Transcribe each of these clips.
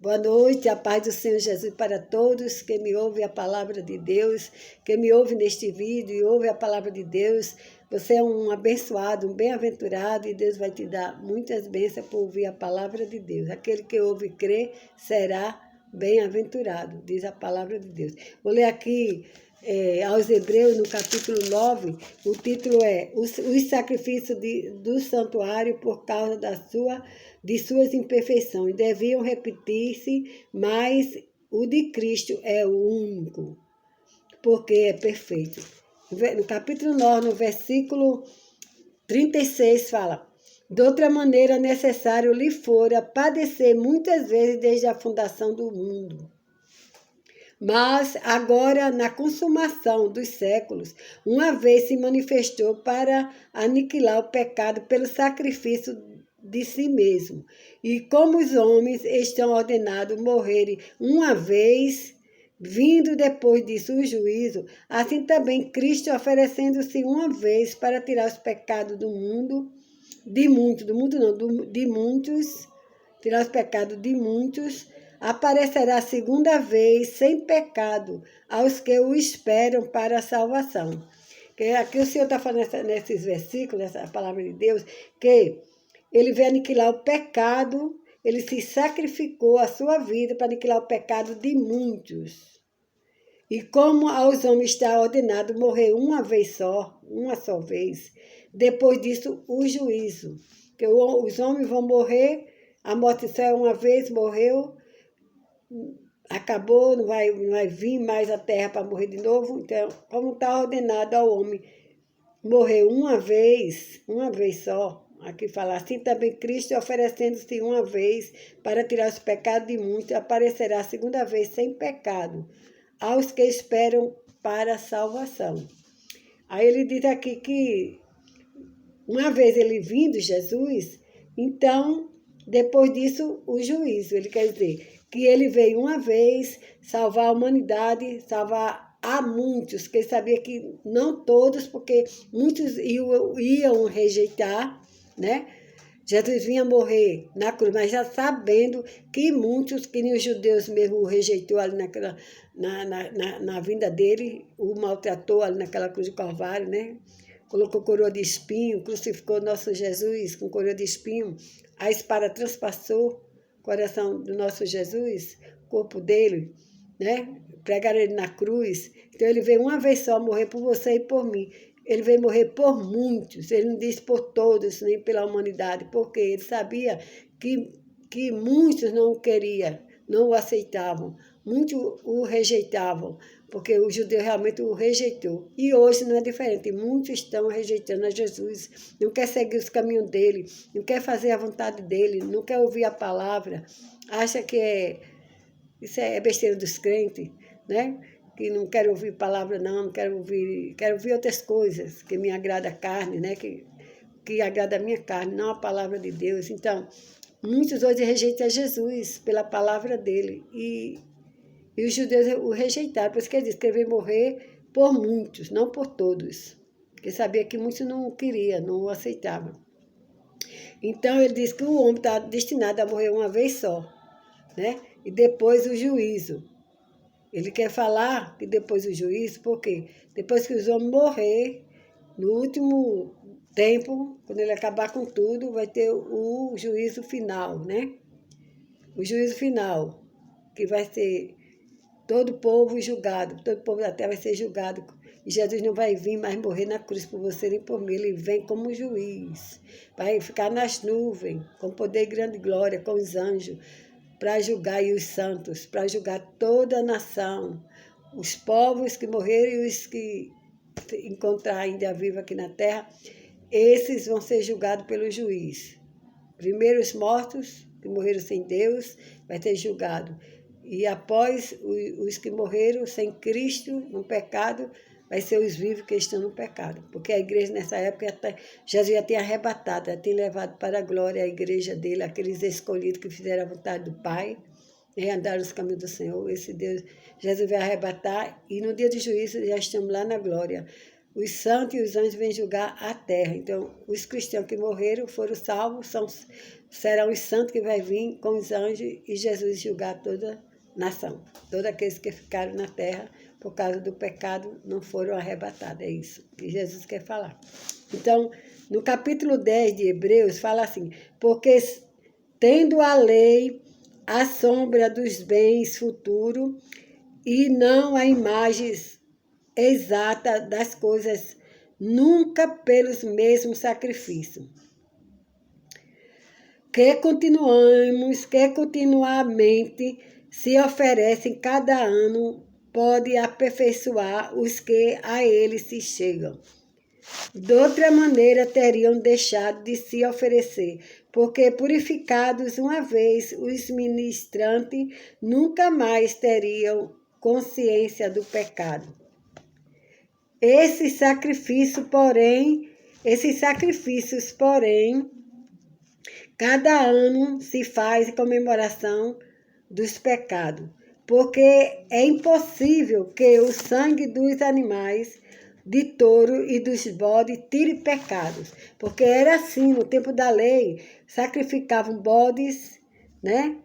Boa noite, a paz do Senhor Jesus para todos, quem me ouve a palavra de Deus, quem me ouve neste vídeo e ouve a palavra de Deus. Você é um abençoado, um bem-aventurado e Deus vai te dar muitas bênçãos por ouvir a palavra de Deus. Aquele que ouve e crê será bem-aventurado, diz a palavra de Deus. Vou ler aqui aos Hebreus, no capítulo 9, o título é Os sacrifícios do santuário por causa de suas imperfeições. Deviam repetir-se, mas o de Cristo é o único, porque é perfeito. No capítulo 9, no versículo 36, fala: de outra maneira, necessário lhe fora padecer muitas vezes desde a fundação do mundo. Mas agora, na consumação dos séculos, uma vez se manifestou para aniquilar o pecado pelo sacrifício de si mesmo. E como os homens estão ordenados morrerem uma vez, vindo depois disso o juízo, assim também Cristo, oferecendo-se uma vez para tirar os pecados do mundo, de muitos, tirar os pecados de muitos, aparecerá a segunda vez sem pecado aos que o esperam para a salvação. Aqui o Senhor está falando nesses versículos, nessa palavra de Deus, que ele veio aniquilar o pecado, ele se sacrificou a sua vida para aniquilar o pecado de muitos. E como aos homens está ordenado morrer uma só vez, depois disso o juízo. Que os homens vão morrer, a morte só é uma vez, morreu, acabou, não vai vir mais a terra para morrer de novo. Então, como está ordenado ao homem morrer uma vez só, aqui fala assim, também Cristo oferecendo-se uma vez para tirar os pecados de muitos, aparecerá a segunda vez sem pecado aos que esperam para a salvação. Aí ele diz aqui que uma vez ele vindo, Jesus, então, depois disso, o juízo. Ele quer dizer que ele veio uma vez salvar a humanidade, salvar a muitos, que ele sabia que não todos, porque muitos iam rejeitar, né? Jesus vinha morrer na cruz, mas já sabendo que muitos, que nem os judeus mesmo o rejeitou ali na vinda dele, o maltratou ali naquela cruz do Calvário, né? Colocou coroa de espinho, crucificou nosso Jesus com coroa de espinho, a espada transpassou o coração do nosso Jesus, o corpo dele, né? Pregaram ele na cruz. Então ele veio uma vez só morrer por você e por mim. Ele veio morrer por muitos, ele não disse por todos, nem pela humanidade, porque ele sabia que muitos não queriam, não o aceitavam, muitos o rejeitavam, porque o judeu realmente o rejeitou. E hoje não é diferente, muitos estão rejeitando a Jesus, não quer seguir os caminhos dele, não quer fazer a vontade dele, não quer ouvir a palavra, acha que isso é besteira dos crentes, né? Que não quero ouvir palavra não, quero ouvir outras coisas, que me agrada a carne, né? Que agrada a minha carne, não a palavra de Deus. Então, muitos hoje rejeitam Jesus pela palavra dele, e os judeus o rejeitaram, por isso que ele disse que ele veio morrer por muitos, não por todos, porque sabia que muitos não queriam, não o aceitavam. Então, ele disse que o homem está destinado a morrer uma vez só, né? E depois o juízo. Ele quer falar que depois do juízo, porque depois que os homens morrer, no último tempo, quando ele acabar com tudo, vai ter o juízo final, né? O juízo final, que vai ser todo o povo julgado, todo o povo da terra vai ser julgado. E Jesus não vai vir mais morrer na cruz por você nem por mim, ele vem como juiz. Vai ficar nas nuvens, com poder e grande glória, com os anjos, para julgar e os santos, para julgar toda a nação, os povos que morreram e os que encontrar ainda vivo aqui na terra, esses vão ser julgados pelo juiz. Primeiro os mortos, que morreram sem Deus, vai ser julgado. E após os que morreram sem Cristo, no pecado, vai ser os vivos que estão no pecado. Porque a igreja nessa época, Jesus já tinha arrebatado, já tinha levado para a glória a igreja dele, aqueles escolhidos que fizeram a vontade do Pai, né, andaram nos caminhos do Senhor. Esse Deus, Jesus vai arrebatar, e no dia do juízo já estamos lá na glória. os santos e os anjos vêm julgar a terra. Então, os cristãos que morreram foram salvos, serão os santos que vai vir com os anjos e Jesus julgar toda nação. Todos aqueles que ficaram na terra por causa do pecado não foram arrebatados. É isso que Jesus quer falar. Então, no capítulo 10 de Hebreus, fala assim: porque tendo a lei a sombra dos bens futuros e não a imagem exata das coisas, nunca pelos mesmos sacrifícios. Que continuamente se oferecem cada ano, pode aperfeiçoar os que a ele se chegam. De outra maneira, teriam deixado de se oferecer, porque purificados uma vez, os ministrantes nunca mais teriam consciência do pecado. Esses sacrifícios, porém, cada ano se faz comemoração dos pecados, porque é impossível que o sangue dos animais, de touro e dos bodes tire pecados, porque era assim, no tempo da lei, sacrificavam bodes, né?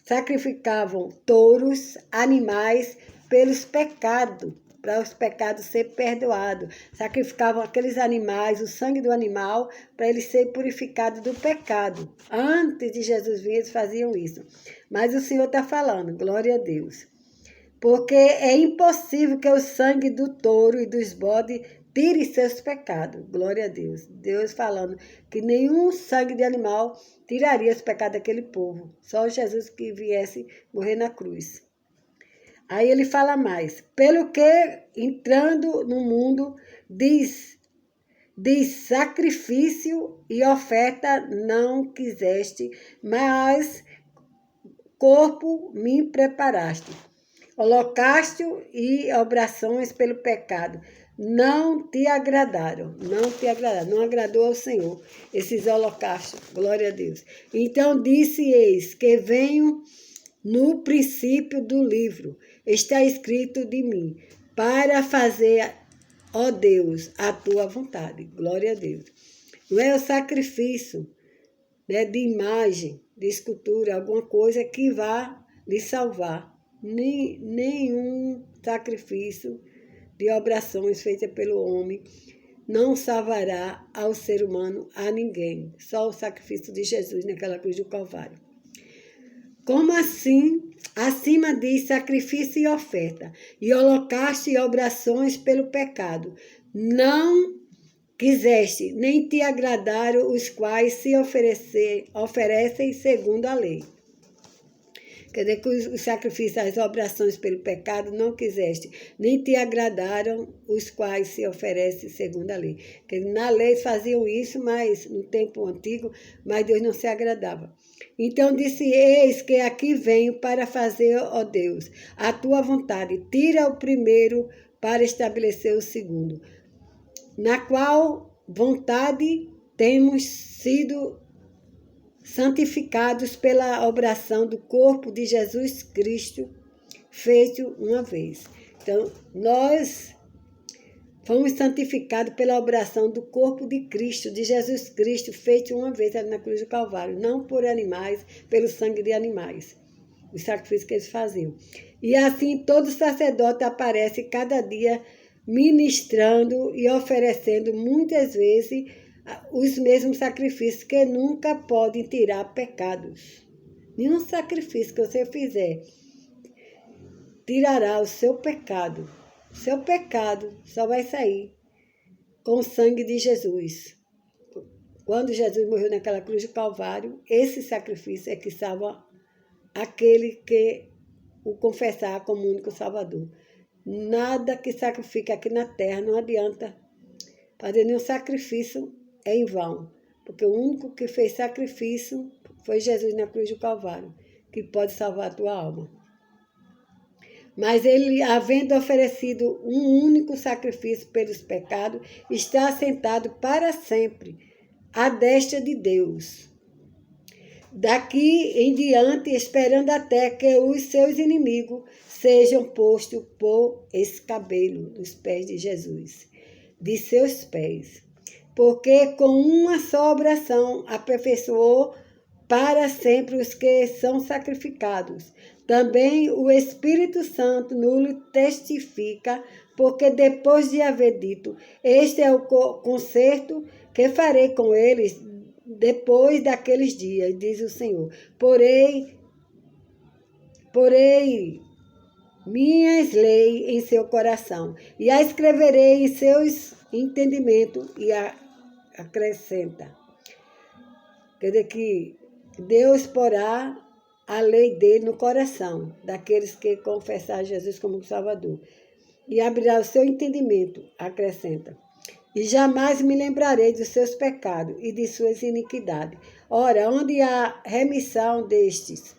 Sacrificavam touros, animais, pelos pecados, para os pecados ser perdoados. Sacrificavam aqueles animais, o sangue do animal, para ele ser purificado do pecado. Antes de Jesus vir, eles faziam isso. Mas o Senhor está falando, glória a Deus. Porque é impossível que o sangue do touro e dos bodes tire seus pecados. Glória a Deus. Deus falando que nenhum sangue de animal tiraria os pecados daquele povo. Só Jesus que viesse morrer na cruz. Aí ele fala mais. Pelo que, entrando no mundo, diz sacrifício e oferta não quiseste, mas corpo me preparaste. Holocausto e obrações pelo pecado não te agradaram, não agradou ao Senhor esses holocaustos, glória a Deus. Então disse, eis que venho no princípio do livro, está escrito de mim, para fazer, ó Deus, a tua vontade, glória a Deus. Não é o sacrifício, né, de imagem, de escultura, alguma coisa que vá lhe salvar. Nenhum sacrifício de obrações feita pelo homem não salvará ao ser humano, a ninguém. Só o sacrifício de Jesus naquela cruz do Calvário. Como assim? Acima diz sacrifício e oferta, e holocausto e obrações pelo pecado. Não quiseste, nem te agradaram os quais se oferecem segundo a lei. Quer dizer que os sacrifícios, as obrações pelo pecado não quiseste, nem te agradaram os quais se oferecem segundo a lei. Porque na lei faziam isso, mas no tempo antigo, mas Deus não se agradava. Então disse, eis que aqui venho para fazer, ó Deus, a tua vontade. Tira o primeiro para estabelecer o segundo. Na qual vontade temos sido santificados pela obração do corpo de Jesus Cristo, feito uma vez. Então, nós fomos santificados pela obração do corpo de Cristo, de Jesus Cristo, feito uma vez na cruz do Calvário, não por animais, pelo sangue de animais, os sacrifícios que eles faziam. E assim, todo sacerdote aparece cada dia ministrando e oferecendo muitas vezes os mesmos sacrifícios que nunca podem tirar pecados. Nenhum sacrifício que você fizer tirará o seu pecado. O seu pecado só vai sair com o sangue de Jesus. Quando Jesus morreu naquela cruz do Calvário, esse sacrifício é que salva aquele que o confessar como único Salvador. Nada que sacrifique aqui na terra não adianta fazer nenhum sacrifício em vão, porque o único que fez sacrifício foi Jesus na cruz do Calvário, que pode salvar a tua alma. Mas ele, havendo oferecido um único sacrifício pelos pecados, está assentado para sempre à destra de Deus. Daqui em diante, esperando até que os seus inimigos sejam postos por escabelo dos pés de Jesus. de seus pés. Porque com uma só oração aperfeiçoou para sempre os que são sacrificados. Também o Espírito Santo nos testifica, porque depois de haver dito, este é o concerto que farei com eles depois daqueles dias, diz o Senhor. Porém, minhas leis em seu coração, e a escreverei em seus entendimentos, e acrescenta. Quer dizer que Deus porá a lei dele no coração daqueles que confessar Jesus como Salvador. E abrirá o seu entendimento, acrescenta. E jamais me lembrarei dos seus pecados e de suas iniquidades. Ora, onde há remissão destes,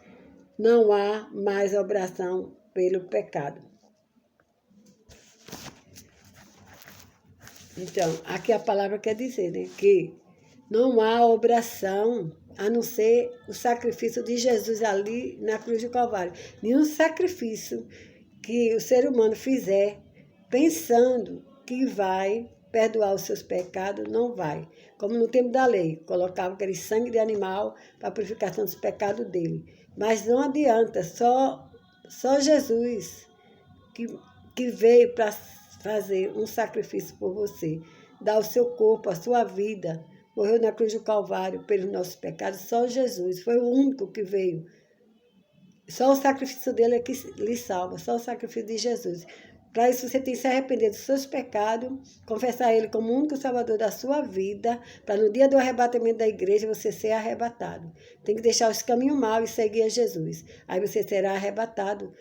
não há mais obração pelo pecado. Então, aqui a palavra quer dizer, né, que não há obração a não ser o sacrifício de Jesus ali na cruz do Calvário. Nenhum sacrifício que o ser humano fizer pensando que vai perdoar os seus pecados, não vai. Como no tempo da lei, colocava aquele sangue de animal para a purificação dos pecados dele. Mas não adianta, só Jesus que veio para fazer um sacrifício por você, dar o seu corpo, a sua vida, morreu na cruz do Calvário pelos nossos pecados. Só Jesus foi o único que veio. Só o sacrifício dele é que lhe salva, só o sacrifício de Jesus. Para isso você tem que se arrepender dos seus pecados, confessar ele como o único salvador da sua vida, para no dia do arrebatamento da igreja você ser arrebatado. Tem que deixar os caminhos maus e seguir a Jesus. Aí você será arrebatado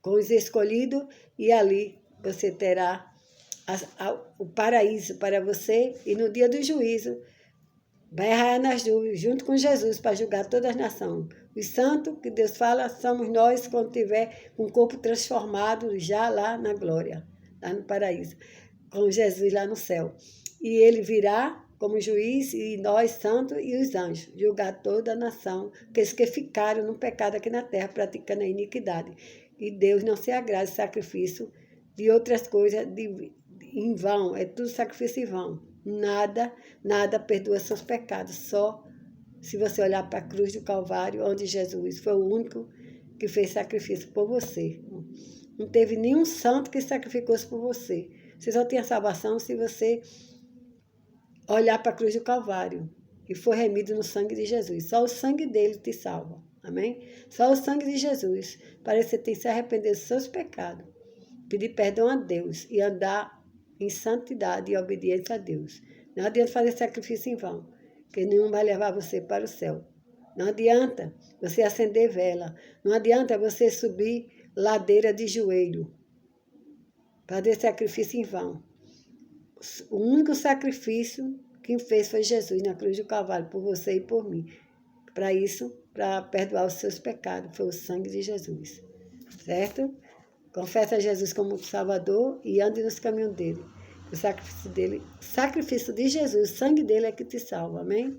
com os escolhidos e ali você terá o paraíso para você, e no dia do juízo vai raiar nas nuvens junto com Jesus para julgar todas as nações. Os santos que Deus fala somos nós quando tiver um corpo transformado já lá na glória, lá no paraíso, com Jesus lá no céu. E ele virá como juiz, e nós santos e os anjos, julgar toda a nação, aqueles que ficaram no pecado aqui na terra, praticando a iniquidade. E Deus não se agrada de sacrifício de outras coisas em vão, é tudo sacrifício em vão. Nada perdoa seus pecados, só se você olhar para a cruz do Calvário, onde Jesus foi o único que fez sacrifício por você. Não teve nenhum santo que sacrificou-se por você. Você só tem a salvação se você olhar para a cruz do Calvário e for remido no sangue de Jesus. Só o sangue dele te salva. Amém? Só o sangue de Jesus. Para você ter que se arrepender dos seus pecados, pedir perdão a Deus e andar em santidade e obediência a Deus. Não adianta fazer sacrifício em vão, porque nenhum vai levar você para o céu. Não adianta você acender vela. Não adianta você subir ladeira de joelho, fazer sacrifício em vão. O único sacrifício que fez foi Jesus na cruz do Calvário, por você e por mim. Para isso, para perdoar os seus pecados, foi o sangue de Jesus. Certo? Confessa Jesus como Salvador e ande nos caminhos dele. O sacrifício de Jesus, o sangue dele é que te salva. Amém?